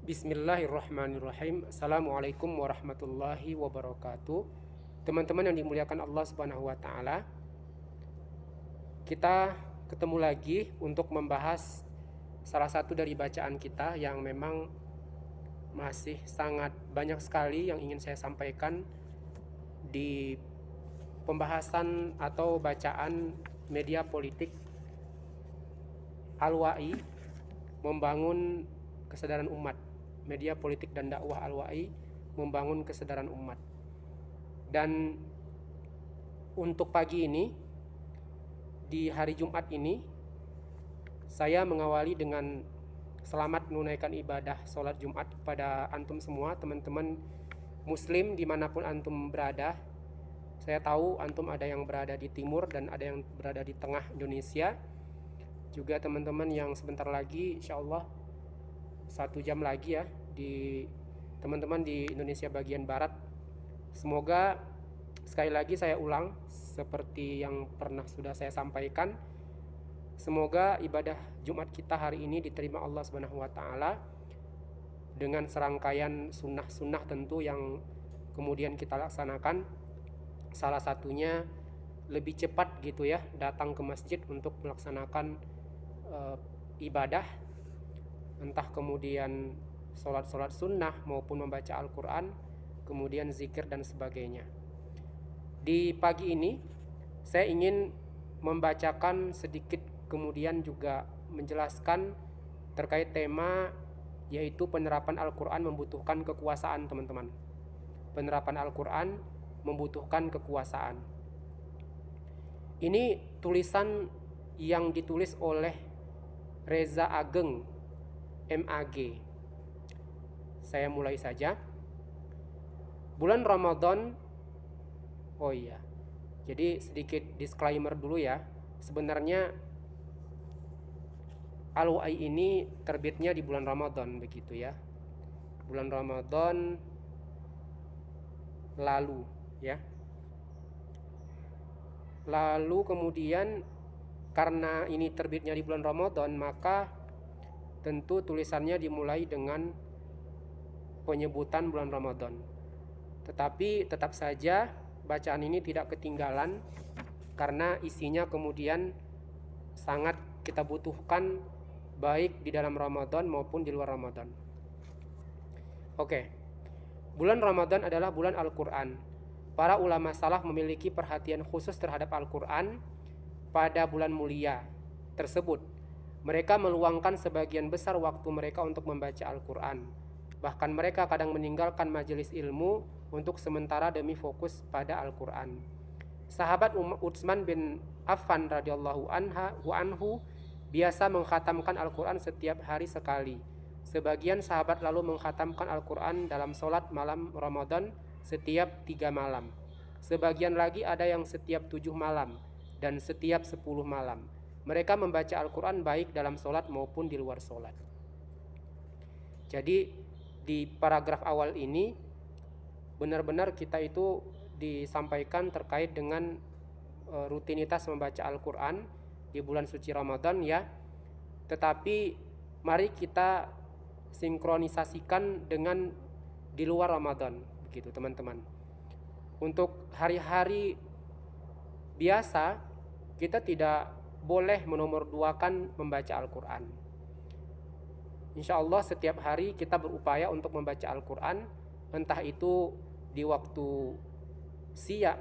Bismillahirrahmanirrahim. Assalamualaikum warahmatullahi wabarakatuh. Teman-teman yang dimuliakan Allah Subhanahu wa taala. Kita ketemu lagi untuk membahas salah satu dari bacaan kita yang memang masih sangat banyak sekali yang ingin saya sampaikan di pembahasan atau bacaan media politik Al-Wa'i, membangun kesadaran umat. Media politik dan dakwah Al-Wa'i, membangun kesadaran umat. Dan untuk pagi ini, di hari Jumat ini, saya mengawali dengan selamat menunaikan ibadah sholat Jumat kepada antum semua, teman-teman muslim dimanapun antum berada. Saya tahu antum ada yang berada di timur dan ada yang berada di tengah Indonesia. Juga teman-teman yang sebentar lagi, insya Allah 1 jam lagi ya, di teman-teman di Indonesia bagian barat. Semoga sekali lagi saya ulang seperti yang pernah sudah saya sampaikan, semoga ibadah Jumat kita hari ini diterima Allah Subhanahu wa taala dengan serangkaian sunnah-sunnah tentu yang kemudian kita laksanakan. Salah satunya lebih cepat gitu ya, datang ke masjid untuk melaksanakan ibadah, entah kemudian sholat sunnah maupun membaca Al-Quran, kemudian zikir dan sebagainya. Di pagi ini saya ingin membacakan sedikit, kemudian juga menjelaskan terkait tema, yaitu penerapan Al-Quran membutuhkan kekuasaan, teman-teman. Penerapan Al-Quran membutuhkan kekuasaan. Ini tulisan yang ditulis oleh Reza Ageng, MAG. Saya mulai saja. Bulan Ramadan, oh iya, jadi sedikit disclaimer dulu ya. Sebenarnya Al-Wa'i ini terbitnya di bulan Ramadan begitu ya. Bulan Ramadan lalu ya. Lalu kemudian karena ini terbitnya di bulan Ramadan, maka tentu tulisannya dimulai dengan penyebutan bulan Ramadan. Tetapi tetap saja bacaan ini tidak ketinggalan karena isinya kemudian sangat kita butuhkan baik di dalam Ramadan maupun di luar Ramadan. Oke. Bulan Ramadan adalah bulan Al-Quran. Para ulama salaf memiliki perhatian khusus terhadap Al-Quran pada bulan mulia tersebut. Mereka meluangkan sebagian besar waktu mereka untuk membaca Al-Quran. Bahkan mereka kadang meninggalkan majelis ilmu untuk sementara demi fokus pada Al-Quran. Sahabat Utsman bin Affan radhiyallahu anhu biasa mengkhatamkan Al-Quran setiap hari sekali. Sebagian sahabat lalu mengkhatamkan Al-Quran dalam sholat malam Ramadan setiap 3 malam. Sebagian lagi ada yang setiap 7 malam dan setiap 10 malam. Mereka membaca Al-Quran baik dalam sholat maupun di luar sholat. Jadi di paragraf awal ini benar-benar kita itu disampaikan terkait dengan rutinitas membaca Al-Quran di bulan suci Ramadan ya. Tetapi mari kita sinkronisasikan dengan di luar Ramadan begitu teman-teman. Untuk hari-hari biasa kita tidak boleh menomorduakan membaca Al-Quran. Insya Allah setiap hari kita berupaya untuk membaca Al-Quran, entah itu di waktu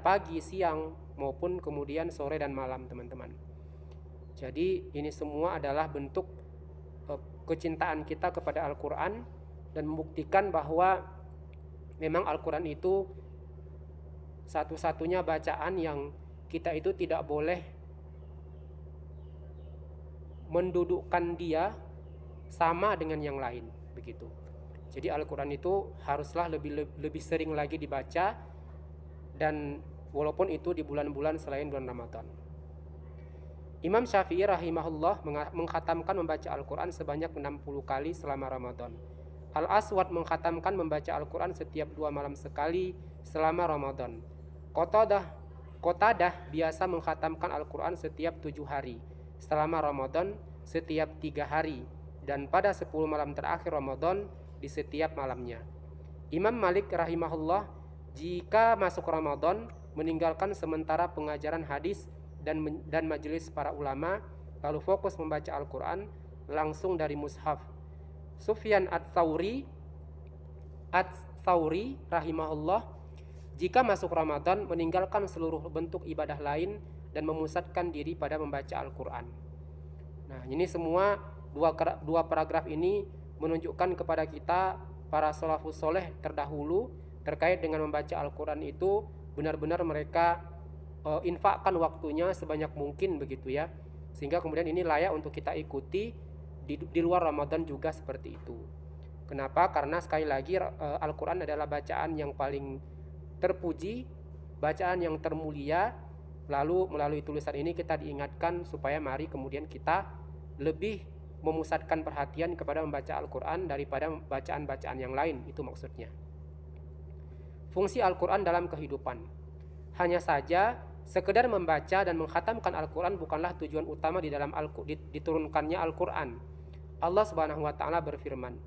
pagi, siang, maupun kemudian sore dan malam teman-teman. Jadi ini semua adalah bentuk kecintaan kita kepada Al-Quran dan membuktikan bahwa memang Al-Quran itu satu-satunya bacaan yang kita itu tidak boleh mendudukkan dia sama dengan yang lain begitu. Jadi Al-Quran itu haruslah lebih sering lagi dibaca, dan walaupun itu di bulan-bulan selain bulan Ramadan. Imam Syafi'i rahimahullah mengkhatamkan membaca Al-Quran sebanyak 60 kali selama Ramadan. Al-Aswad mengkhatamkan membaca Al-Quran setiap 2 malam sekali selama Ramadan. Qatadah biasa mengkhatamkan Al-Quran setiap 7 hari, selama Ramadan setiap 3 hari, dan pada 10 malam terakhir Ramadan di setiap malamnya. Imam Malik rahimahullah jika masuk Ramadan meninggalkan sementara pengajaran hadis dan majelis para ulama, lalu fokus membaca Al-Quran langsung dari mushaf. Sufyan Ats-Tsauri rahimahullah jika masuk Ramadan meninggalkan seluruh bentuk ibadah lain dan memusatkan diri pada membaca Al-Quran. Nah, ini semua dua paragraf ini menunjukkan kepada kita para salafus soleh terdahulu terkait dengan membaca Al-Quran itu benar-benar mereka infakkan waktunya sebanyak mungkin begitu ya, sehingga kemudian ini layak untuk kita ikuti di luar Ramadan juga seperti itu. Kenapa? Karena sekali lagi Al-Quran adalah bacaan yang paling terpuji, bacaan yang termulia. Lalu melalui tulisan ini kita diingatkan supaya mari kemudian kita lebih memusatkan perhatian kepada membaca Al-Quran daripada bacaan-bacaan yang lain, itu maksudnya. Fungsi Al-Quran dalam kehidupan. Hanya saja sekedar membaca dan mengkhatamkan Al-Quran bukanlah tujuan utama di dalam diturunkannya Al-Quran. Allah Subhanahu wa taala berfirman.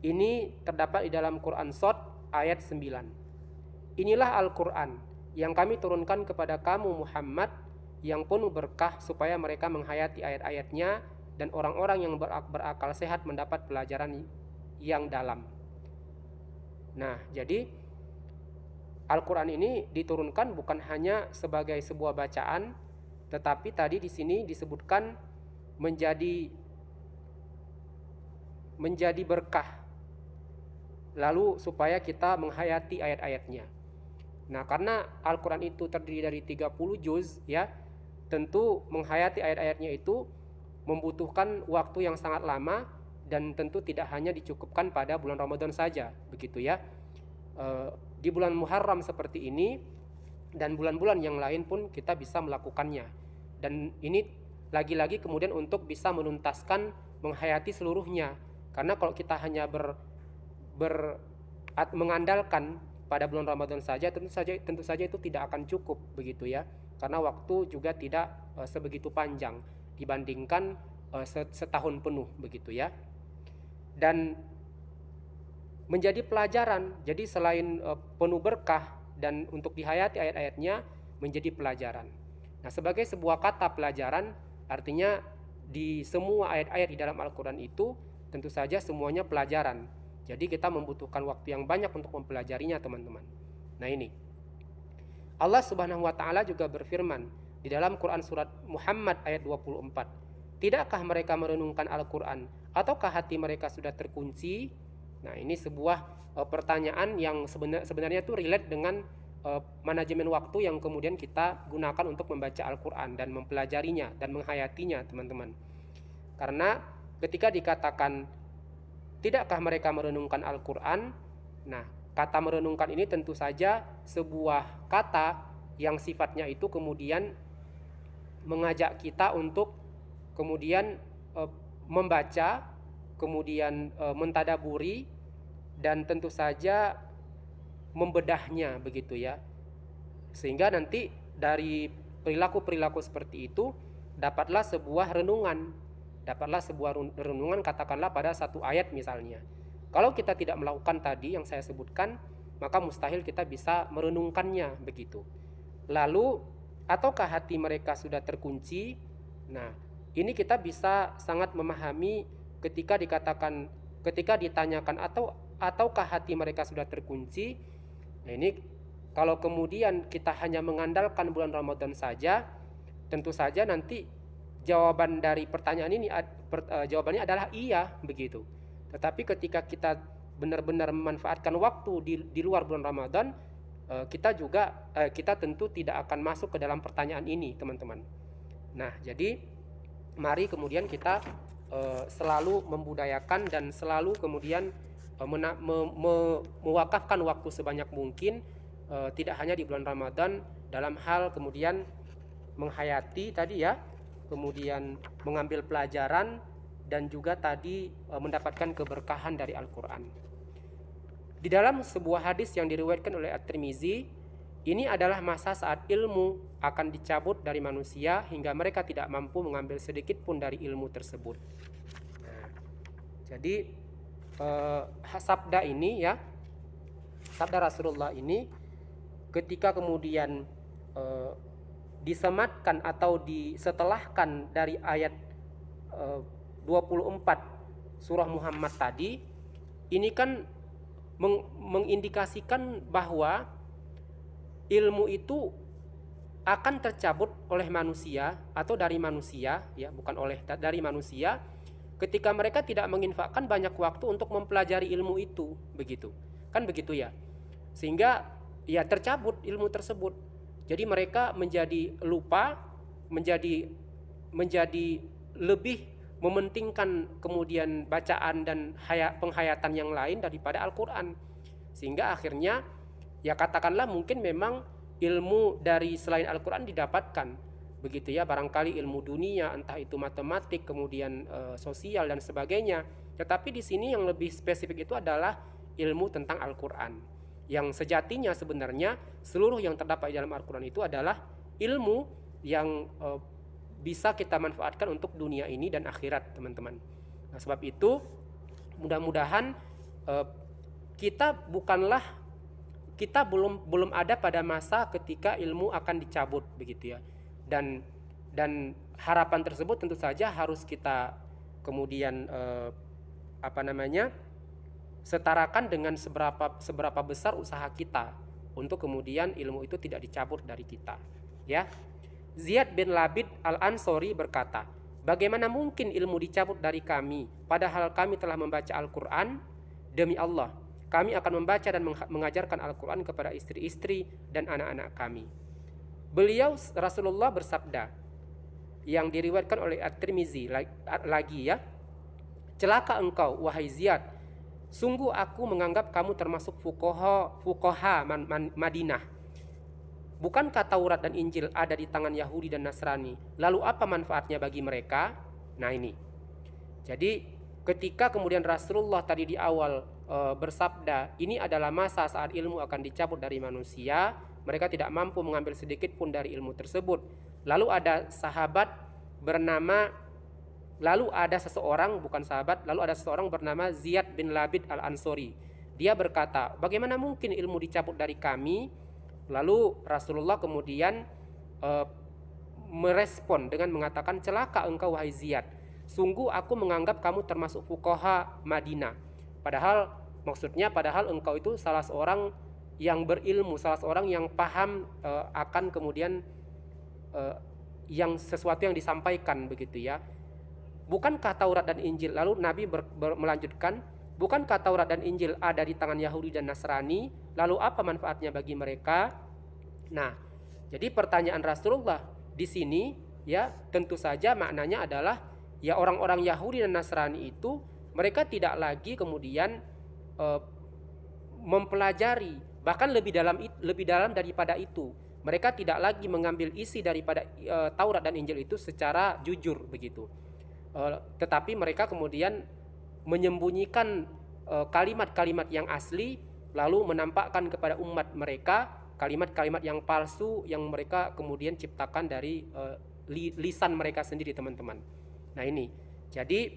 Ini terdapat di dalam Quran Shad ayat 9. Inilah Al-Quran yang kami turunkan kepada kamu Muhammad yang penuh berkah supaya mereka menghayati ayat-ayatnya dan orang-orang yang berakal sehat mendapat pelajaran yang dalam. Nah, jadi Al-Quran ini diturunkan bukan hanya sebagai sebuah bacaan, tetapi tadi di sini disebutkan menjadi berkah. Lalu supaya kita menghayati ayat-ayatnya. Nah, karena Al-Quran itu terdiri dari 30 juz ya, tentu menghayati ayat-ayatnya itu membutuhkan waktu yang sangat lama dan tentu tidak hanya dicukupkan pada bulan Ramadan saja, begitu ya. Di bulan Muharram seperti ini dan bulan-bulan yang lain pun kita bisa melakukannya. Dan ini lagi-lagi kemudian untuk bisa menuntaskan menghayati seluruhnya. Karena kalau kita hanya mengandalkan pada bulan Ramadan saja, tentu saja itu tidak akan cukup begitu ya, karena waktu juga tidak sebegitu panjang dibandingkan setahun penuh begitu ya. Dan menjadi pelajaran, jadi selain penuh berkah dan untuk dihayati ayat-ayatnya menjadi pelajaran. Nah, sebagai sebuah kata pelajaran artinya di semua ayat-ayat di dalam Al-Quran itu tentu saja semuanya pelajaran. Jadi kita membutuhkan waktu yang banyak untuk mempelajarinya, teman-teman. Nah, ini Allah Subhanahu wa taala juga berfirman di dalam Quran surat Muhammad ayat 24. Tidakkah mereka merenungkan Al-Quran ataukah hati mereka sudah terkunci? Nah, ini sebuah pertanyaan yang sebenarnya itu relate dengan manajemen waktu yang kemudian kita gunakan untuk membaca Al-Quran dan mempelajarinya dan menghayatinya, teman-teman. Karena ketika dikatakan tidakkah mereka merenungkan Al-Quran? Nah, kata merenungkan ini tentu saja sebuah kata yang sifatnya itu kemudian mengajak kita untuk kemudian membaca, kemudian mentadaburi dan tentu saja membedahnya begitu ya. Sehingga nanti dari perilaku-perilaku seperti itu dapatlah sebuah renungan. Katakanlah pada satu ayat misalnya. Kalau kita tidak melakukan tadi yang saya sebutkan, maka mustahil kita bisa merenungkannya begitu. Lalu, ataukah hati mereka sudah terkunci? Nah, ini kita bisa sangat memahami ketika ditanyakan ataukah hati mereka sudah terkunci. Nah, ini kalau kemudian kita hanya mengandalkan bulan Ramadan saja, tentu saja nanti jawaban dari pertanyaan ini jawabannya adalah iya begitu. Tetapi ketika kita benar-benar memanfaatkan waktu di luar bulan Ramadan, kita tentu tidak akan masuk ke dalam pertanyaan ini, teman-teman. Nah, jadi mari kemudian kita selalu membudayakan dan selalu kemudian mewakafkan waktu sebanyak mungkin, tidak hanya di bulan Ramadan dalam hal kemudian menghayati tadi ya, kemudian mengambil pelajaran dan juga tadi mendapatkan keberkahan dari Al-Quran. Di dalam sebuah hadis yang diriwayatkan oleh At-Tirmizi, ini adalah masa saat ilmu akan dicabut dari manusia hingga mereka tidak mampu mengambil sedikit pun dari ilmu tersebut. Nah, jadi sabda ini ya, sabda Rasulullah ini ketika kemudian disematkan atau disetelahkan dari ayat 24 surah Muhammad tadi, ini kan mengindikasikan bahwa ilmu itu akan tercabut oleh manusia atau dari manusia ya, bukan oleh, dari manusia, ketika mereka tidak menginfakkan banyak waktu untuk mempelajari ilmu itu, begitu kan, begitu ya, sehingga ya tercabut ilmu tersebut. Jadi mereka menjadi lupa, menjadi lebih mementingkan kemudian bacaan dan penghayatan yang lain daripada Al-Quran, sehingga akhirnya ya katakanlah mungkin memang ilmu dari selain Al-Quran didapatkan, begitu ya, barangkali ilmu dunia, entah itu matematik, kemudian sosial dan sebagainya. Tetapi di sini yang lebih spesifik itu adalah ilmu tentang Al-Quran, yang sejatinya sebenarnya seluruh yang terdapat di dalam Al-Quran itu adalah ilmu yang bisa kita manfaatkan untuk dunia ini dan akhirat, teman-teman. Nah, sebab itu mudah-mudahan kita belum ada pada masa ketika ilmu akan dicabut, begitu ya. Dan harapan tersebut tentu saja harus kita kemudian setarakan dengan seberapa besar usaha kita untuk kemudian ilmu itu tidak dicabut dari kita, ya. Ziyad bin Labid Al-Ansori berkata, bagaimana mungkin ilmu dicabut dari kami padahal kami telah membaca Al-Quran? Demi Allah, kami akan membaca dan mengajarkan Al-Quran kepada istri-istri dan anak-anak kami. Beliau Rasulullah bersabda, yang diriwayatkan oleh At-Tirmizi lagi ya, celaka engkau wahai Ziyad, sungguh aku menganggap kamu termasuk fuqaha Madinah. Bukankah Taurat dan Injil ada di tangan Yahudi dan Nasrani? Lalu apa manfaatnya bagi mereka? Nah ini. Jadi ketika kemudian Rasulullah tadi di awal bersabda, ini adalah masa saat ilmu akan dicabut dari manusia, mereka tidak mampu mengambil sedikit pun dari ilmu tersebut. Lalu ada seseorang bernama Ziyad bin Labid Al-Ansori. Dia berkata, bagaimana mungkin ilmu dicabut dari kami? Lalu Rasulullah kemudian merespon dengan mengatakan, celaka engkau wahai Ziyad, sungguh aku menganggap kamu termasuk fuqaha Madinah. Padahal engkau itu salah seorang yang berilmu, salah seorang yang paham akan kemudian yang sesuatu yang disampaikan, begitu ya. Bukankah Taurat dan Injil, lalu Nabi melanjutkan, bukankah Taurat dan Injil ada di tangan Yahudi dan Nasrani? Lalu apa manfaatnya bagi mereka? Nah, jadi pertanyaan Rasulullah di sini ya tentu saja maknanya adalah ya orang-orang Yahudi dan Nasrani itu mereka tidak lagi kemudian mempelajari, bahkan lebih dalam daripada itu. Mereka tidak lagi mengambil isi daripada Taurat dan Injil itu secara jujur, begitu. Tetapi mereka kemudian menyembunyikan kalimat-kalimat yang asli, lalu menampakkan kepada umat mereka kalimat-kalimat yang palsu yang mereka kemudian ciptakan dari lisan mereka sendiri, teman-teman. Nah ini, jadi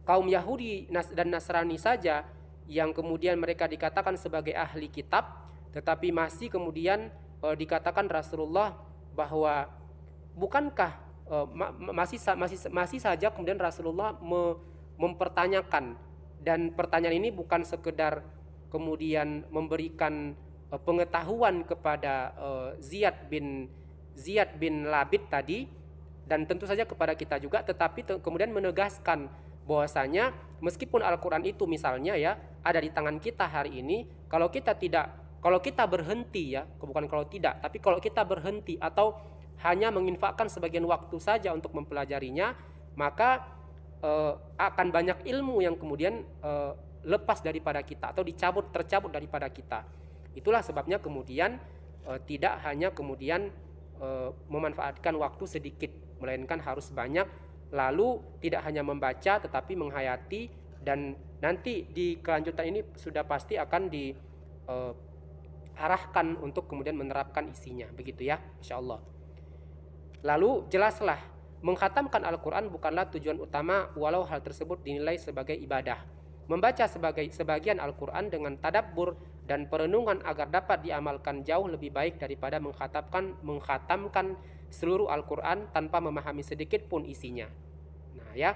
kaum Yahudi dan Nasrani saja yang kemudian mereka dikatakan sebagai ahli kitab, tetapi masih kemudian dikatakan Rasulullah bahwa bukankah masih saja kemudian Rasulullah mempertanyakan, dan pertanyaan ini bukan sekedar kemudian memberikan pengetahuan kepada Ziyad bin Labid tadi, dan tentu saja kepada kita juga, tetapi kemudian menegaskan bahwasanya meskipun Al-Quran itu misalnya ya ada di tangan kita hari ini, kalau kita berhenti ya, bukan kalau tidak, tapi kalau kita berhenti atau hanya menginfakkan sebagian waktu saja untuk mempelajarinya, maka akan banyak ilmu yang kemudian lepas daripada kita atau tercabut daripada kita. Itulah sebabnya kemudian tidak hanya kemudian memanfaatkan waktu sedikit, melainkan harus banyak, lalu tidak hanya membaca tetapi menghayati, dan nanti di kelanjutan ini sudah pasti akan diarahkan untuk kemudian menerapkan isinya, begitu ya, insyaallah. Lalu jelaslah, mengkhatamkan Al-Quran bukanlah tujuan utama walau hal tersebut dinilai sebagai ibadah. Membaca sebagian Al-Quran dengan tadabbur dan perenungan agar dapat diamalkan jauh lebih baik daripada mengkhatamkan seluruh Al-Quran tanpa memahami sedikit pun isinya. Nah ya,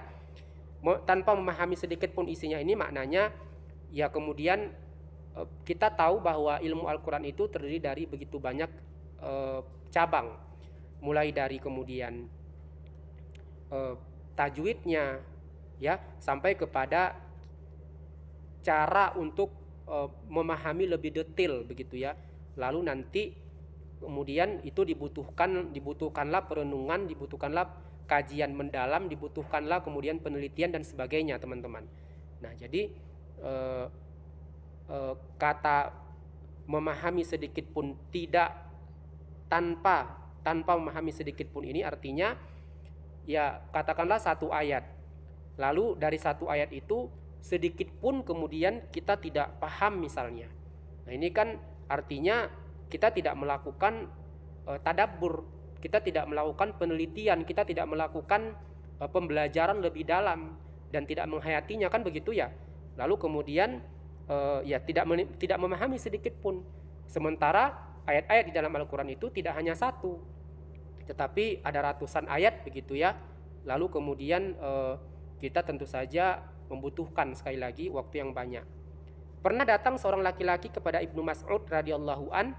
tanpa memahami sedikit pun isinya ini maknanya ya kemudian kita tahu bahwa ilmu Al-Quran itu terdiri dari begitu banyak cabang, mulai dari kemudian tajwidnya ya sampai kepada cara untuk memahami lebih detail begitu ya. Lalu nanti kemudian itu dibutuhkanlah perenungan, dibutuhkanlah kajian mendalam, dibutuhkanlah kemudian penelitian dan sebagainya, teman-teman. Nah, jadi kata memahami sedikit pun tidak tanpa memahami sedikit pun ini artinya ya katakanlah satu ayat. Lalu dari satu ayat itu sedikit pun kemudian kita tidak paham misalnya. Nah ini kan artinya kita tidak melakukan tadabbur, kita tidak melakukan penelitian, kita tidak melakukan pembelajaran lebih dalam dan tidak menghayatinya, kan begitu ya. Lalu kemudian ya tidak memahami sedikit pun. Sementara ayat-ayat di dalam Al-Quran itu tidak hanya satu, tetapi ada ratusan ayat begitu ya. Lalu kemudian kita tentu saja membutuhkan sekali lagi waktu yang banyak. Pernah datang seorang laki-laki kepada Ibnu Mas'ud radhiyallahu an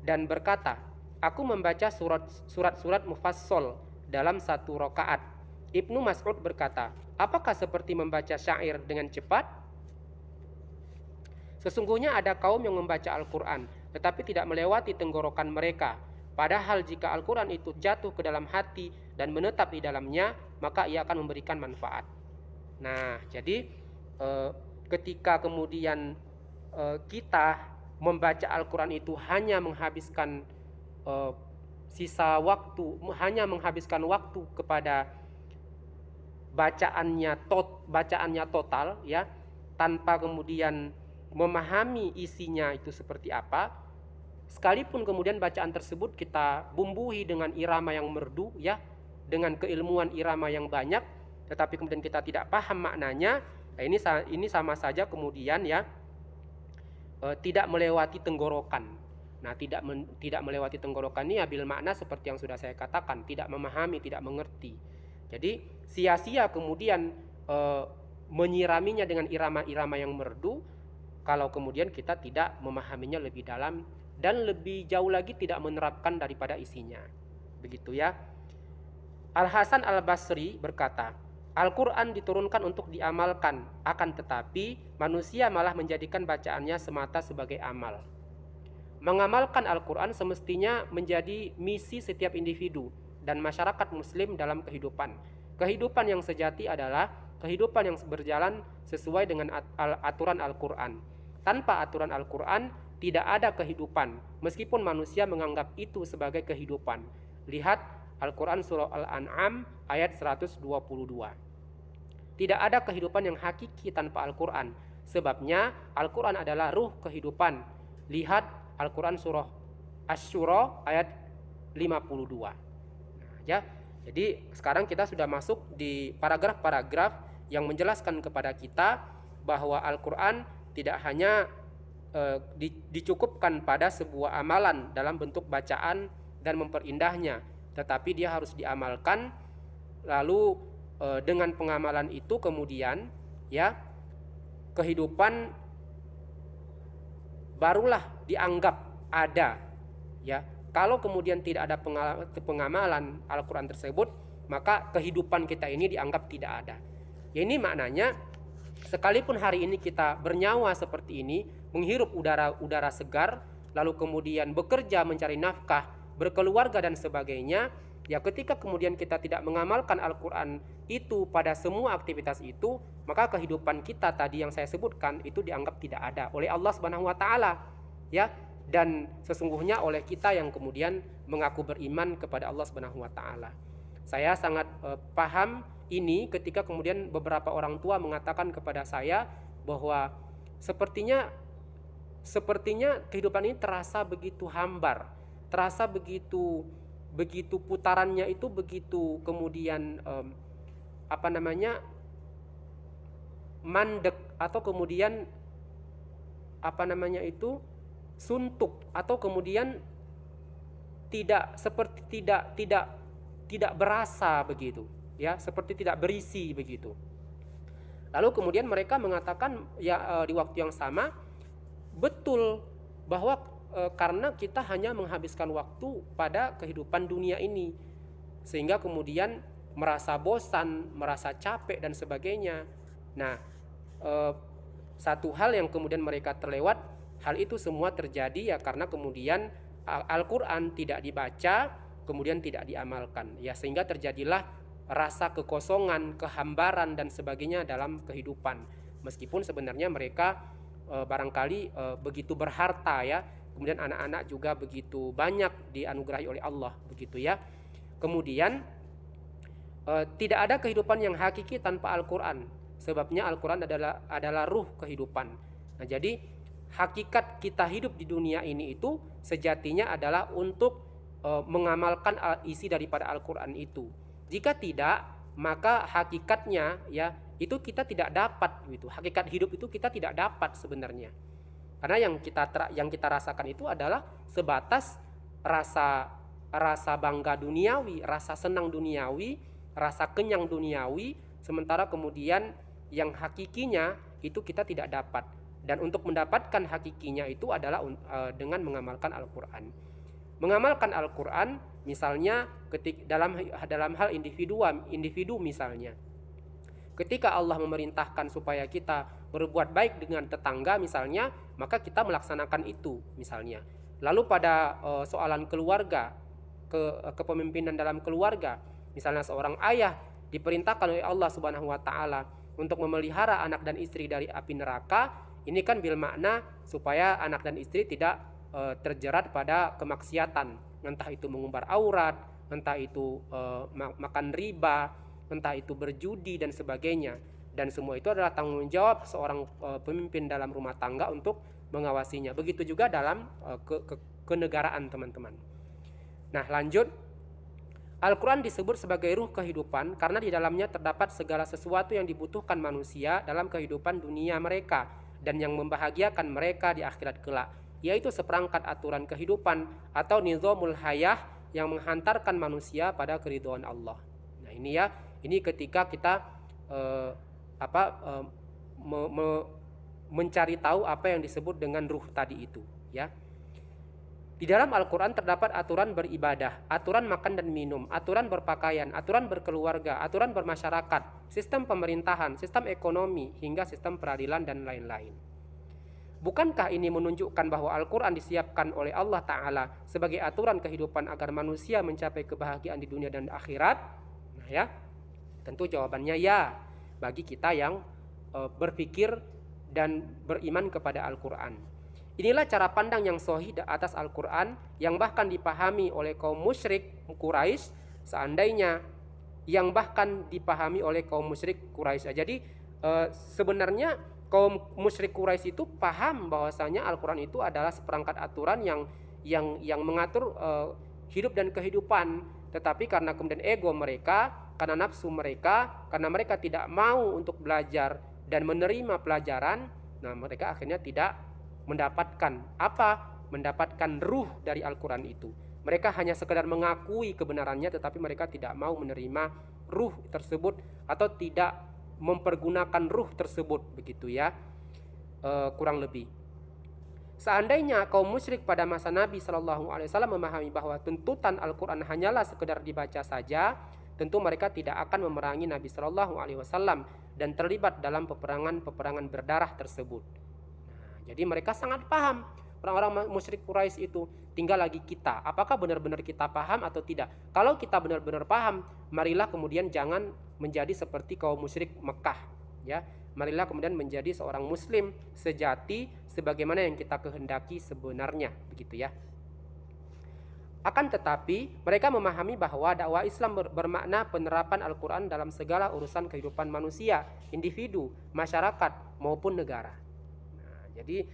dan berkata, "Aku membaca surat-surat mufassal dalam satu rakaat." Ibnu Mas'ud berkata, "Apakah seperti membaca syair dengan cepat? Sesungguhnya ada kaum yang membaca Al-Quran tetapi tidak melewati tenggorokan mereka. Padahal jika Al-Quran itu jatuh ke dalam hati dan menetap di dalamnya, maka ia akan memberikan manfaat." Nah, jadi ketika kemudian kita membaca Al-Quran itu hanya menghabiskan hanya menghabiskan waktu kepada bacaannya total ya, tanpa kemudian memahami isinya itu seperti apa, sekalipun kemudian bacaan tersebut kita bumbuhi dengan irama yang merdu ya, dengan keilmuan irama yang banyak, tetapi kemudian kita tidak paham maknanya, nah ini sama saja kemudian ya tidak melewati tenggorokan. Nah, tidak melewati tenggorokan ini bil makna seperti yang sudah saya katakan, tidak memahami, tidak mengerti. Jadi sia-sia kemudian menyiraminya dengan irama-irama yang merdu kalau kemudian kita tidak memahaminya lebih dalam dan lebih jauh lagi tidak menerapkan daripada isinya. Begitu ya. Al-Hasan Al-Basri berkata, Al-Quran diturunkan untuk diamalkan, akan tetapi manusia malah menjadikan bacaannya semata sebagai amal. Mengamalkan Al-Quran semestinya menjadi misi setiap individu dan masyarakat muslim dalam kehidupan. Kehidupan yang sejati adalah kehidupan yang berjalan sesuai dengan aturan Al-Quran. Tanpa aturan Al-Quran tidak ada kehidupan, meskipun manusia menganggap itu sebagai kehidupan. Lihat Al-Quran surah Al-An'am ayat 122. Tidak ada kehidupan yang hakiki tanpa Al-Quran. Sebabnya Al-Quran adalah ruh kehidupan. Lihat Al-Quran surah Asy-Syura ayat 52. Nah, ya. Jadi sekarang kita sudah masuk di paragraf-paragraf yang menjelaskan kepada kita bahwa Al-Quran tidak hanya dicukupkan pada sebuah amalan dalam bentuk bacaan dan memperindahnya, tetapi dia harus diamalkan. Lalu dengan pengamalan itu kemudian ya kehidupan barulah dianggap ada ya. Kalau kemudian tidak ada pengamalan Al-Quran tersebut, maka kehidupan kita ini dianggap tidak ada ya. Ini maknanya sekalipun hari ini kita bernyawa seperti ini, menghirup udara segar, lalu kemudian bekerja mencari nafkah, berkeluarga dan sebagainya, ya ketika kemudian kita tidak mengamalkan Al-Quran itu pada semua aktivitas itu, maka kehidupan kita tadi yang saya sebutkan itu dianggap tidak ada oleh Allah Subhanahu wa taala ya, dan sesungguhnya oleh kita yang kemudian mengaku beriman kepada Allah Subhanahu wa taala. Saya sangat paham ini ketika kemudian beberapa orang tua mengatakan kepada saya bahwa sepertinya kehidupan ini terasa begitu hambar, terasa begitu putarannya itu begitu kemudian mandek atau kemudian suntuk atau kemudian tidak berasa begitu, ya, seperti tidak berisi begitu. Lalu kemudian mereka mengatakan di waktu yang sama, betul bahwa karena kita hanya menghabiskan waktu pada kehidupan dunia ini, sehingga kemudian merasa bosan, merasa capek dan sebagainya. Nah, satu hal yang kemudian mereka terlewat, hal itu semua terjadi ya karena kemudian Al-Quran tidak dibaca, kemudian tidak diamalkan, ya, sehingga terjadilah rasa kekosongan, kehambaran dan sebagainya dalam kehidupan. Meskipun sebenarnya mereka barangkali begitu berharta, ya, kemudian anak-anak juga begitu banyak dianugerahi oleh Allah, begitu ya. Kemudian tidak ada kehidupan yang hakiki tanpa Al-Quran. Sebabnya Al-Quran adalah ruh kehidupan. Nah, jadi hakikat kita hidup di dunia ini itu sejatinya adalah untuk mengamalkan isi daripada Al-Quran itu. Jika tidak, maka hakikatnya, ya, itu kita tidak dapat gitu. Hakikat hidup itu kita tidak dapat sebenarnya. Karena yang kita rasakan itu adalah sebatas rasa bangga duniawi, rasa senang duniawi, rasa kenyang duniawi, sementara kemudian yang hakikinya itu kita tidak dapat. Dan untuk mendapatkan hakikinya itu adalah dengan mengamalkan Al-Quran. Mengamalkan Al-Quran misalnya dalam hal individu misalnya. Ketika Allah memerintahkan supaya kita berbuat baik dengan tetangga misalnya, maka kita melaksanakan itu misalnya. Lalu pada soalan keluarga, kepemimpinan dalam keluarga, misalnya seorang ayah diperintahkan oleh Allah Subhanahu wa taala untuk memelihara anak dan istri dari api neraka, ini kan bil makna supaya anak dan istri tidak terjerat pada kemaksiatan, entah itu mengumbar aurat, entah itu makan riba, entah itu berjudi dan sebagainya. Dan semua itu adalah tanggung jawab seorang pemimpin dalam rumah tangga untuk mengawasinya. Begitu juga dalam kenegaraan, teman-teman. Nah, lanjut. Al-Quran disebut sebagai ruh kehidupan karena di dalamnya terdapat segala sesuatu yang dibutuhkan manusia dalam kehidupan dunia mereka dan yang membahagiakan mereka di akhirat kelak, yaitu seperangkat aturan kehidupan atau nizamul hayah yang menghantarkan manusia pada keridhaan Allah. Nah, ini ketika kita mencari tahu apa yang disebut dengan ruh tadi itu, ya. Di dalam Al-Quran terdapat aturan beribadah, aturan makan dan minum, aturan berpakaian, aturan berkeluarga, aturan bermasyarakat, sistem pemerintahan, sistem ekonomi, hingga sistem peradilan dan lain-lain. Bukankah ini menunjukkan bahwa Al-Quran disiapkan oleh Allah Ta'ala sebagai aturan kehidupan agar manusia mencapai kebahagiaan di dunia dan akhirat? Nah, ya, tentu jawabannya ya, bagi kita yang berpikir dan beriman kepada Al-Quran. Inilah cara pandang yang sahih atas Al-Quran yang bahkan dipahami oleh kaum musyrik Quraisy, seandainya yang bahkan dipahami oleh kaum musyrik Quraisy. Jadi sebenarnya kaum musyrik Quraisy itu paham bahwasanya Al-Quran itu adalah seperangkat aturan yang mengatur hidup dan kehidupan. Tetapi karena kemudian ego mereka, karena nafsu mereka, karena mereka tidak mau untuk belajar dan menerima pelajaran, nah mereka akhirnya tidak mendapatkan ruh dari Al-Quran itu. Mereka hanya sekedar mengakui kebenarannya, tetapi mereka tidak mau menerima ruh tersebut atau tidak mempergunakan ruh tersebut, begitu ya, kurang lebih. Seandainya kaum musyrik pada masa Nabi SAW memahami bahwa tuntutan Al-Quran hanyalah sekedar dibaca saja, tentu mereka tidak akan memerangi Nabi SAW dan terlibat dalam peperangan berdarah tersebut. Jadi mereka sangat paham, orang-orang musyrik Quraisy itu. Tinggal lagi kita, apakah benar-benar kita paham atau tidak. Kalau kita benar-benar paham, marilah kemudian jangan menjadi seperti kaum musyrik Mekah, ya. Marilah kemudian menjadi seorang muslim sejati sebagaimana yang kita kehendaki sebenarnya, begitu ya. Akan tetapi mereka memahami bahwa dakwah Islam bermakna penerapan Al-Quran dalam segala urusan kehidupan manusia, individu, masyarakat maupun negara. Jadi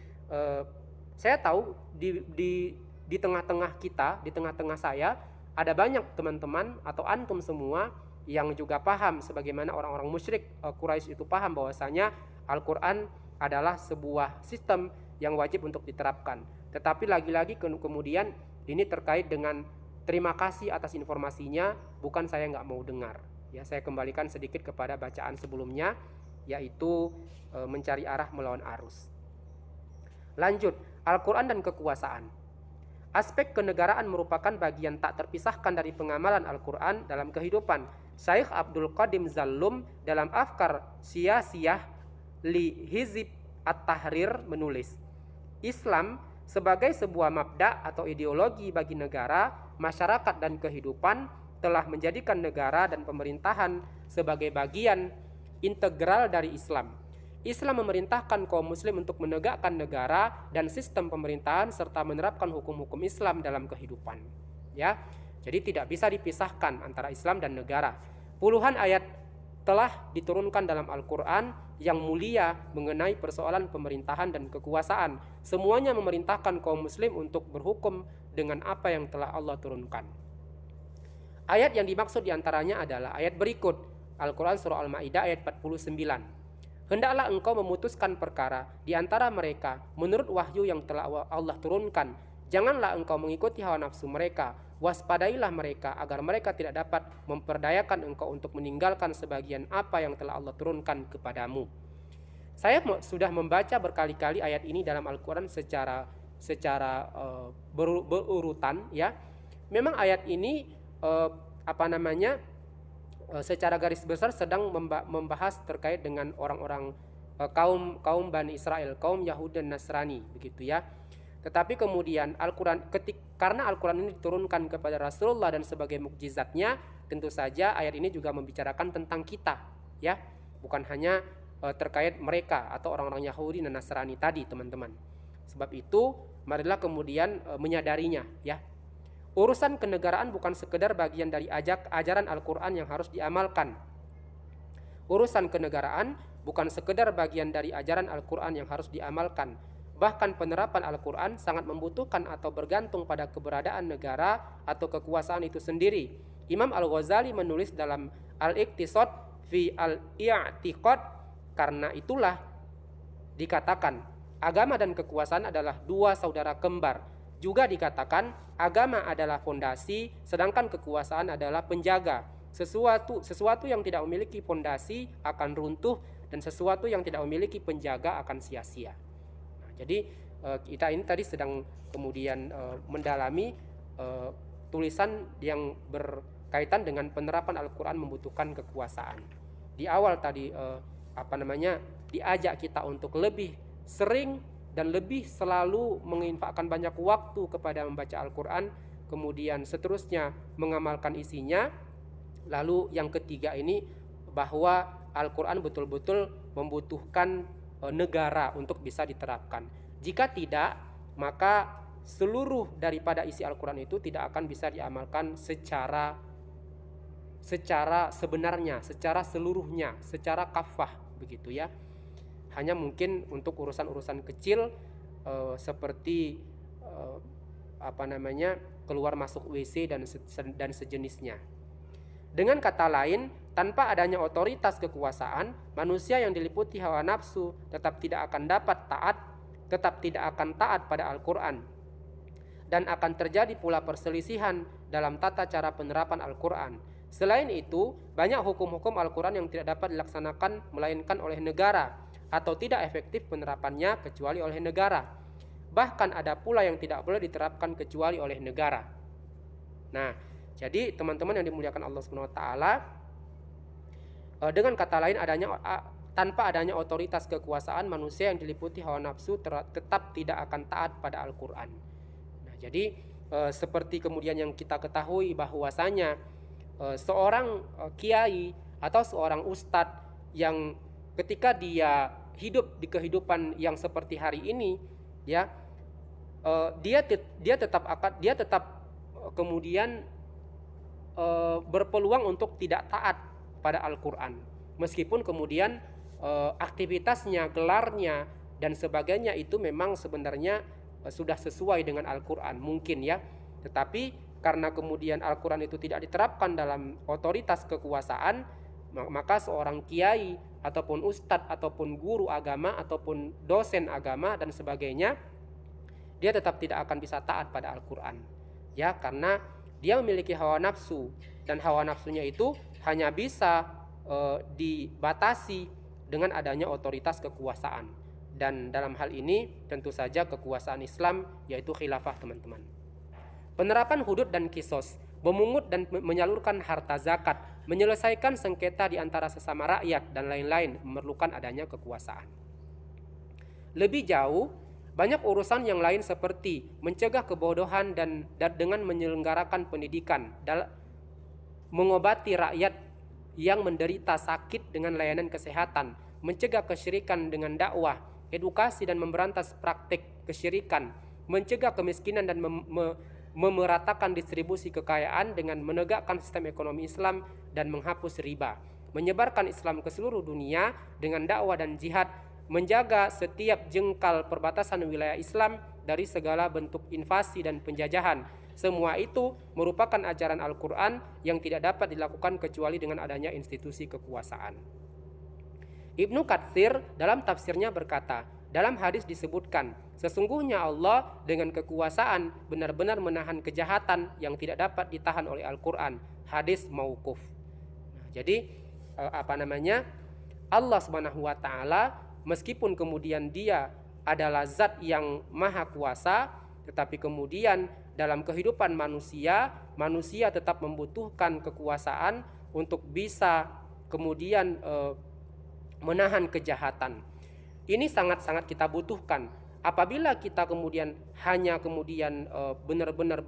saya tahu di tengah-tengah kita, di tengah-tengah saya, ada banyak teman-teman atau antum semua yang juga paham sebagaimana orang-orang musyrik Quraisy itu paham bahwasanya Al-Quran adalah sebuah sistem yang wajib untuk diterapkan. Tetapi lagi-lagi kemudian ini terkait dengan terima kasih atas informasinya, bukan saya nggak mau dengar. Ya, saya kembalikan sedikit kepada bacaan sebelumnya, yaitu mencari arah melawan arus. Lanjut, Al-Quran dan kekuasaan. Aspek kenegaraan merupakan bagian tak terpisahkan dari pengamalan Al-Quran dalam kehidupan. Syekh Abdul Qadim Zallum dalam Afkar Siyasiyah li Hizib At-Tahrir menulis, Islam sebagai sebuah mabda atau ideologi bagi negara, masyarakat dan kehidupan telah menjadikan negara dan pemerintahan sebagai bagian integral dari Islam. Islam memerintahkan kaum muslim untuk menegakkan negara dan sistem pemerintahan serta menerapkan hukum-hukum Islam dalam kehidupan. Ya. Jadi tidak bisa dipisahkan antara Islam dan negara. Puluhan ayat telah diturunkan dalam Al-Quran yang mulia mengenai persoalan pemerintahan dan kekuasaan. Semuanya memerintahkan kaum muslim untuk berhukum dengan apa yang telah Allah turunkan. Ayat yang dimaksud diantaranya adalah ayat berikut, Al-Quran Surah Al-Ma'idah ayat 49. Hendaklah engkau memutuskan perkara di antara mereka menurut wahyu yang telah Allah turunkan. Janganlah engkau mengikuti hawa nafsu mereka. Waspadailah mereka agar mereka tidak dapat memperdayakan engkau untuk meninggalkan sebagian apa yang telah Allah turunkan kepadamu. Saya sudah membaca berkali-kali ayat ini dalam Al-Quran secara berurutan. Ya, memang ayat ini secara garis besar sedang membahas terkait dengan orang-orang kaum Bani Israel, kaum Yahudi dan Nasrani, begitu ya. Tetapi kemudian Al-Quran, karena Al-Quran ini diturunkan kepada Rasulullah dan sebagai mukjizatnya, tentu saja ayat ini juga membicarakan tentang kita, ya, bukan hanya terkait mereka atau orang-orang Yahudi dan Nasrani tadi, teman-teman. Sebab itu, marilah kemudian menyadarinya, ya. Urusan kenegaraan bukan sekedar bagian dari ajaran Al-Quran yang harus diamalkan. Urusan kenegaraan bukan sekedar bagian dari ajaran Al-Quran yang harus diamalkan. Bahkan penerapan Al-Quran sangat membutuhkan atau bergantung pada keberadaan negara atau kekuasaan itu sendiri. Imam Al-Ghazali menulis dalam Al-Iqtisad fi Al-I'tiqad, karena itulah dikatakan agama dan kekuasaan adalah dua saudara kembar. Juga dikatakan agama adalah fondasi, sedangkan kekuasaan adalah penjaga. Sesuatu yang tidak memiliki fondasi akan runtuh, dan sesuatu yang tidak memiliki penjaga akan sia-sia. Nah, jadi kita ini tadi sedang kemudian mendalami tulisan yang berkaitan dengan penerapan Al-Quran membutuhkan kekuasaan. Di awal tadi diajak kita untuk lebih sering dan lebih selalu menginfakkan banyak waktu kepada membaca Al-Quran, kemudian seterusnya mengamalkan isinya. Lalu yang ketiga ini, bahwa Al-Quran betul-betul membutuhkan negara untuk bisa diterapkan. Jika tidak, maka seluruh daripada isi Al-Quran itu tidak akan bisa diamalkan secara sebenarnya, secara seluruhnya, secara kafah, begitu ya. Hanya mungkin untuk urusan-urusan kecil seperti keluar masuk WC dan sejenisnya. Dengan kata lain, tanpa adanya otoritas kekuasaan, manusia yang diliputi hawa nafsu tetap tidak akan taat pada Al-Quran, dan akan terjadi pula perselisihan dalam tata cara penerapan Al-Quran. Selain itu, banyak hukum-hukum Al-Quran yang tidak dapat dilaksanakan melainkan oleh negara, atau tidak efektif penerapannya kecuali oleh negara. Bahkan ada pula yang tidak boleh diterapkan kecuali oleh negara. Nah, jadi teman-teman yang dimuliakan Allah SWT, dengan kata lain, tanpa adanya otoritas kekuasaan, manusia yang diliputi hawa nafsu tetap tidak akan taat pada Al-Quran. Nah, jadi seperti kemudian yang kita ketahui bahwasanya seorang kiai atau seorang ustadz yang ketika dia hidup di kehidupan yang seperti hari ini, ya, dia tetap kemudian berpeluang untuk tidak taat pada Al-Quran, meskipun kemudian aktivitasnya, gelarnya dan sebagainya itu memang sebenarnya sudah sesuai dengan Al-Quran mungkin, ya. Tetapi karena kemudian Al-Quran itu tidak diterapkan dalam otoritas kekuasaan, maka seorang kiai ataupun ustadz, ataupun guru agama, ataupun dosen agama dan sebagainya, dia tetap tidak akan bisa taat pada Al-Quran. Ya, karena dia memiliki hawa nafsu, dan hawa nafsunya itu hanya bisa dibatasi dengan adanya otoritas kekuasaan. Dan dalam hal ini tentu saja kekuasaan Islam, yaitu khilafah, teman-teman. Penerapan hudud dan kisos, memungut dan menyalurkan harta zakat, menyelesaikan sengketa di antara sesama rakyat, dan lain-lain memerlukan adanya kekuasaan. Lebih jauh, banyak urusan yang lain seperti mencegah kebodohan dan dengan menyelenggarakan pendidikan, mengobati rakyat yang menderita sakit dengan layanan kesehatan, mencegah kesyirikan dengan dakwah, edukasi dan memberantas praktik kesyirikan, mencegah kemiskinan dan memeratakan distribusi kekayaan dengan menegakkan sistem ekonomi Islam dan menghapus riba, menyebarkan Islam ke seluruh dunia dengan dakwah dan jihad, menjaga setiap jengkal perbatasan wilayah Islam dari segala bentuk invasi dan penjajahan. Semua itu merupakan ajaran Al-Quran yang tidak dapat dilakukan kecuali dengan adanya institusi kekuasaan. Ibnu Katsir dalam tafsirnya berkata, dalam hadis disebutkan, sesungguhnya Allah dengan kekuasaan benar-benar menahan kejahatan yang tidak dapat ditahan oleh Al-Quran. Hadis mauquf. Jadi Allah Subhanahu wa taala meskipun kemudian dia adalah zat yang maha kuasa, tetapi kemudian dalam kehidupan manusia tetap membutuhkan kekuasaan untuk bisa kemudian menahan kejahatan. Ini sangat-sangat kita butuhkan. Apabila kita kemudian hanya kemudian benar-benar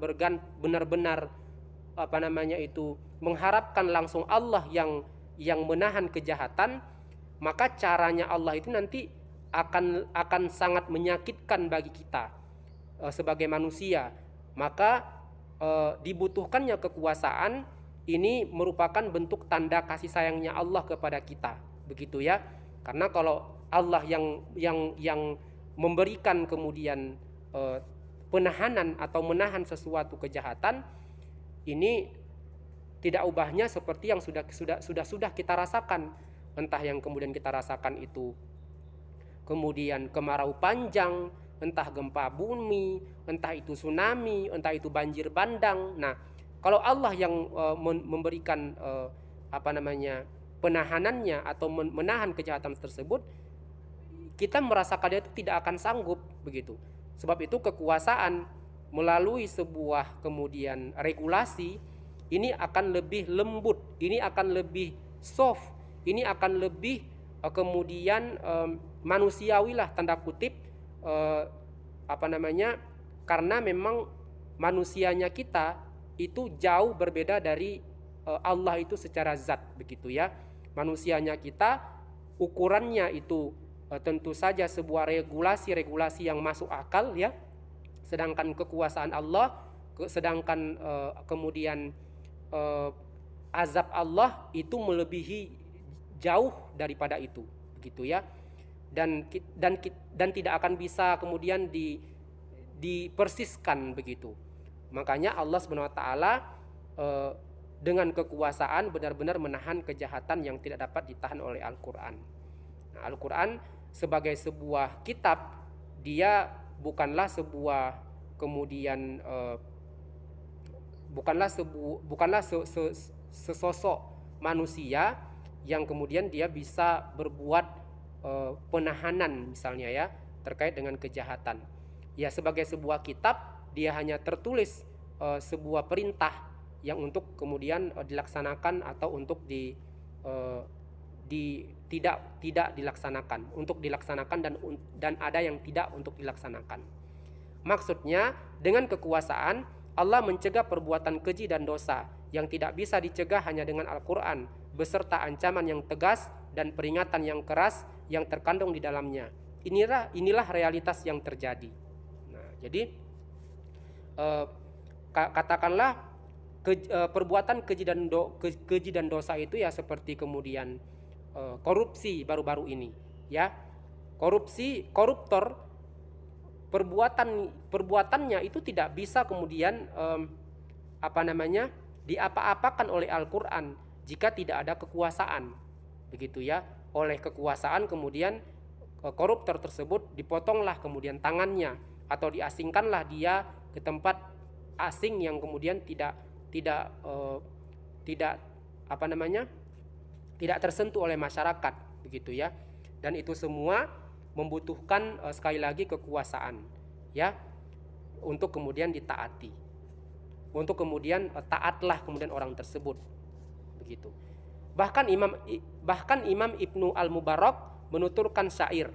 mengharapkan langsung Allah yang menahan kejahatan, maka caranya Allah itu nanti akan sangat menyakitkan bagi kita sebagai manusia. Maka dibutuhkannya kekuasaan ini merupakan bentuk tanda kasih sayangnya Allah kepada kita, begitu ya. Karena kalau Allah yang memberikan kemudian penahanan atau menahan sesuatu kejahatan, ini tidak ubahnya seperti yang sudah kita rasakan. Entah yang kemudian kita rasakan itu kemudian kemarau panjang, entah gempa bumi, entah itu tsunami, entah itu banjir bandang. Nah, kalau Allah yang memberikan penahanannya atau menahan kejahatan tersebut, kita merasakan dia itu tidak akan sanggup, begitu. Sebab itu kekuasaan melalui sebuah kemudian regulasi ini akan lebih lembut, ini akan lebih soft, ini akan lebih kemudian manusiawi lah, tanda kutip, karena memang manusianya kita itu jauh berbeda dari Allah itu secara zat, begitu ya. Manusianya kita ukurannya itu tentu saja sebuah regulasi yang masuk akal ya. Sedangkan kekuasaan Allah, sedangkan kemudian azab Allah itu melebihi jauh daripada itu, begitu ya. Dan tidak akan bisa kemudian dipersiskan, begitu. Makanya Allah Subhanahu wa taala dengan kekuasaan benar-benar menahan kejahatan yang tidak dapat ditahan oleh Al-Quran. Nah, Al-Quran sebagai sebuah kitab, dia bukanlah sebuah kemudian bukanlah sesosok manusia yang kemudian dia bisa berbuat penahanan misalnya ya terkait dengan kejahatan. Ya, sebagai sebuah kitab dia hanya tertulis sebuah perintah yang untuk kemudian dilaksanakan atau untuk tidak dilaksanakan, untuk dilaksanakan dan ada yang tidak untuk dilaksanakan. Maksudnya dengan kekuasaan Allah mencegah perbuatan keji dan dosa yang tidak bisa dicegah hanya dengan Al-Quran beserta ancaman yang tegas dan peringatan yang keras yang terkandung di dalamnya. Inilah realitas yang terjadi. Nah, jadi katakanlah perbuatan keji dan dosa itu ya seperti kemudian korupsi baru-baru ini ya. Koruptor perbuatannya itu tidak bisa kemudian diapa-apakan oleh Al-Quran jika tidak ada kekuasaan, begitu ya. oleh kekuasaan, kemudian koruptor tersebut dipotonglah kemudian tangannya atau diasingkanlah dia ke tempat asing yang kemudian tidak tidak tersentuh oleh masyarakat, begitu ya. Dan itu semua membutuhkan sekali lagi kekuasaan, ya, untuk kemudian ditaati, untuk kemudian taatlah kemudian orang tersebut, begitu. Bahkan Imam Ibnu Al-Mubarak menuturkan syair,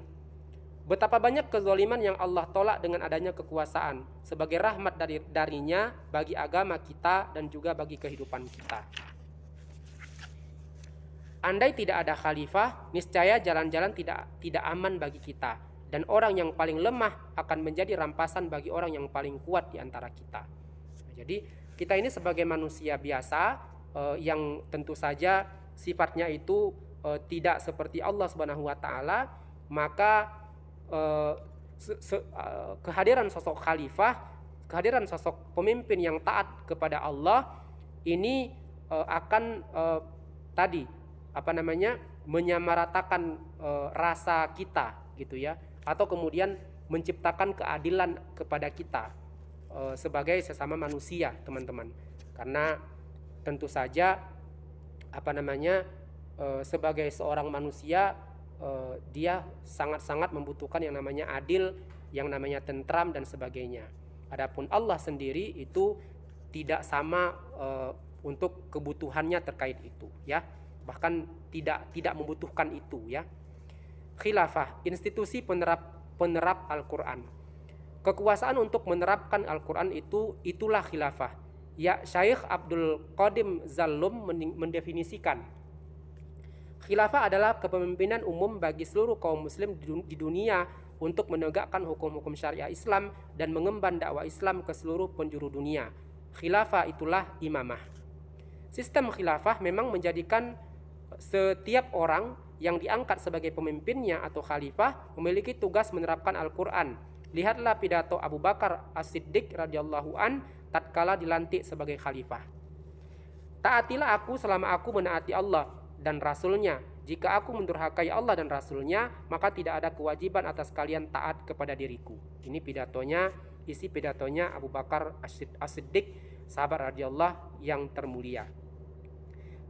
betapa banyak kezaliman yang Allah tolak dengan adanya kekuasaan sebagai rahmat darinya bagi agama kita dan juga bagi kehidupan kita. Andai tidak ada khalifah, niscaya jalan-jalan tidak aman bagi kita, dan orang yang paling lemah akan menjadi rampasan bagi orang yang paling kuat di antara kita. Jadi kita ini sebagai manusia biasa yang tentu saja sifatnya itu tidak seperti Allah Subhanahu wa taala, maka kehadiran sosok khalifah, kehadiran sosok pemimpin yang taat kepada Allah ini akan menyamaratakan rasa kita, gitu ya, atau kemudian menciptakan keadilan kepada kita sebagai sesama manusia, teman-teman. Karena tentu saja sebagai seorang manusia dia sangat-sangat membutuhkan yang namanya adil, yang namanya tentram dan sebagainya. Adapun Allah sendiri itu tidak sama untuk kebutuhannya terkait itu, ya. Bahkan tidak membutuhkan itu, ya. Khilafah, institusi penerap Al-Qur'an. Kekuasaan untuk menerapkan Al-Qur'an itulah khilafah. Ya, Syekh Abdul Qadim Zallum mendefinisikan khilafah adalah kepemimpinan umum bagi seluruh kaum muslim di dunia untuk menegakkan hukum-hukum syariah Islam dan mengemban dakwah Islam ke seluruh penjuru dunia. Khilafah itulah imamah. Sistem khilafah memang menjadikan setiap orang yang diangkat sebagai pemimpinnya atau khalifah memiliki tugas menerapkan Al-Qur'an. Lihatlah pidato Abu Bakar As-Siddiq radhiyallahu an tatkala dilantik sebagai khalifah. Taatilah aku selama aku menaati Allah dan Rasulnya. Jika aku mendurhakai Allah dan Rasulnya, maka tidak ada kewajiban atas kalian taat kepada diriku. Ini isi pidatonya Abu Bakar As-Siddiq, sahabat radhiyallahu yang termulia.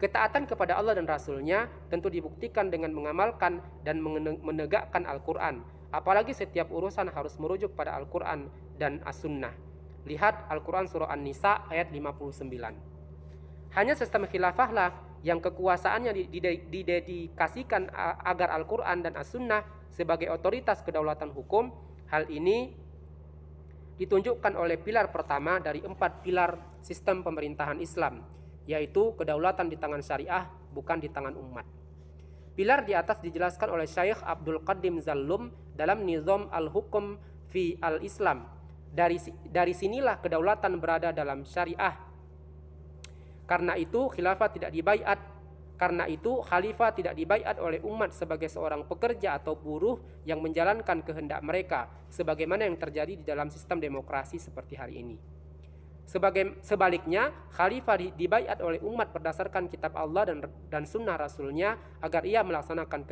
Ketaatan kepada Allah dan Rasulnya tentu dibuktikan dengan mengamalkan dan menegakkan Al-Qur'an. Apalagi setiap urusan harus merujuk pada Al-Qur'an dan As-Sunnah. Lihat Al-Qur'an surah An-Nisa ayat 59. Hanya sistem khilafahlah yang kekuasaannya didedikasikan agar Al-Qur'an dan As-Sunnah sebagai otoritas kedaulatan hukum. Hal ini ditunjukkan oleh pilar pertama dari 4 pilar sistem pemerintahan Islam, yaitu kedaulatan di tangan syariah, bukan di tangan umat. Pilar di atas dijelaskan oleh Syekh Abdul Qadim Zallum dalam Nizam Al-Hukum fi Al-Islam. Dari sinilah kedaulatan berada dalam syariah. Karena itu khalifah tidak dibaiat oleh umat sebagai seorang pekerja atau buruh yang menjalankan kehendak mereka, sebagaimana yang terjadi di dalam sistem demokrasi seperti hari ini. Sebaliknya, khalifah dibaiat oleh umat berdasarkan kitab Allah dan sunnah Rasulnya agar ia melaksanakan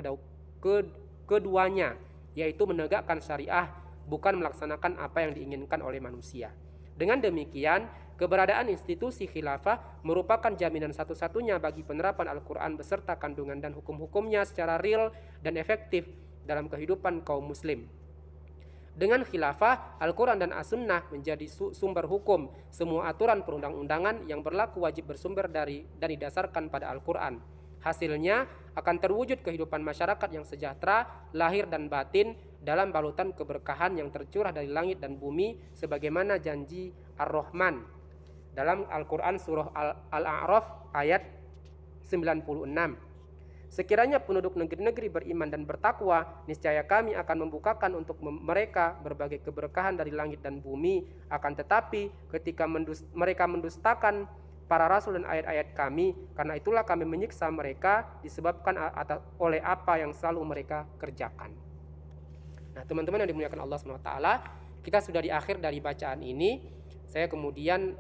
keduanya, yaitu menegakkan syariah, bukan melaksanakan apa yang diinginkan oleh manusia. Dengan demikian, keberadaan institusi khilafah merupakan jaminan satu-satunya bagi penerapan Al-Qur'an beserta kandungan dan hukum-hukumnya secara real dan efektif dalam kehidupan kaum muslim. Dengan khilafah, Al-Qur'an dan As-Sunnah menjadi sumber hukum. Semua aturan perundang-undangan yang berlaku wajib bersumber dan didasarkan pada Al-Qur'an. Hasilnya akan terwujud kehidupan masyarakat yang sejahtera, lahir dan batin, dalam balutan keberkahan yang tercurah dari langit dan bumi, sebagaimana janji Ar-Rahman dalam Al-Qur'an surah Al-A'raf ayat 96. Sekiranya penduduk negeri-negeri beriman dan bertakwa, niscaya kami akan membukakan untuk mereka berbagai keberkahan dari langit dan bumi. Akan tetapi ketika mereka mendustakan para rasul dan ayat-ayat kami, karena itulah kami menyiksa mereka disebabkan oleh apa yang selalu mereka kerjakan. Nah, teman-teman yang dimuliakan Allah SWT, kita sudah di akhir dari bacaan ini. Saya kemudian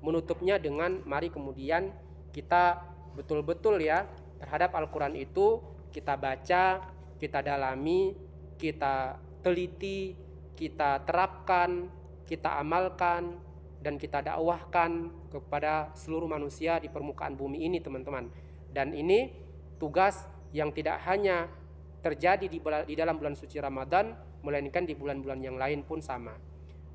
menutupnya dengan mari kemudian kita betul-betul ya terhadap Al-Qur'an itu kita baca, kita dalami, kita teliti, kita terapkan, kita amalkan, dan kita dakwahkan kepada seluruh manusia di permukaan bumi ini, teman-teman. Dan ini tugas yang tidak hanya terjadi di dalam bulan suci Ramadan, melainkan di bulan-bulan yang lain pun sama.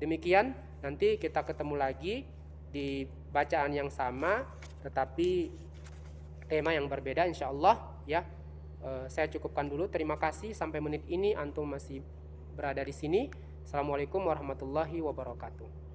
Demikian, nanti kita ketemu lagi di bacaan yang sama, tetapi tema yang berbeda insya Allah ya. Saya cukupkan dulu. Terima kasih sampai menit ini antum masih berada di sini. Assalamualaikum warahmatullahi wabarakatuh.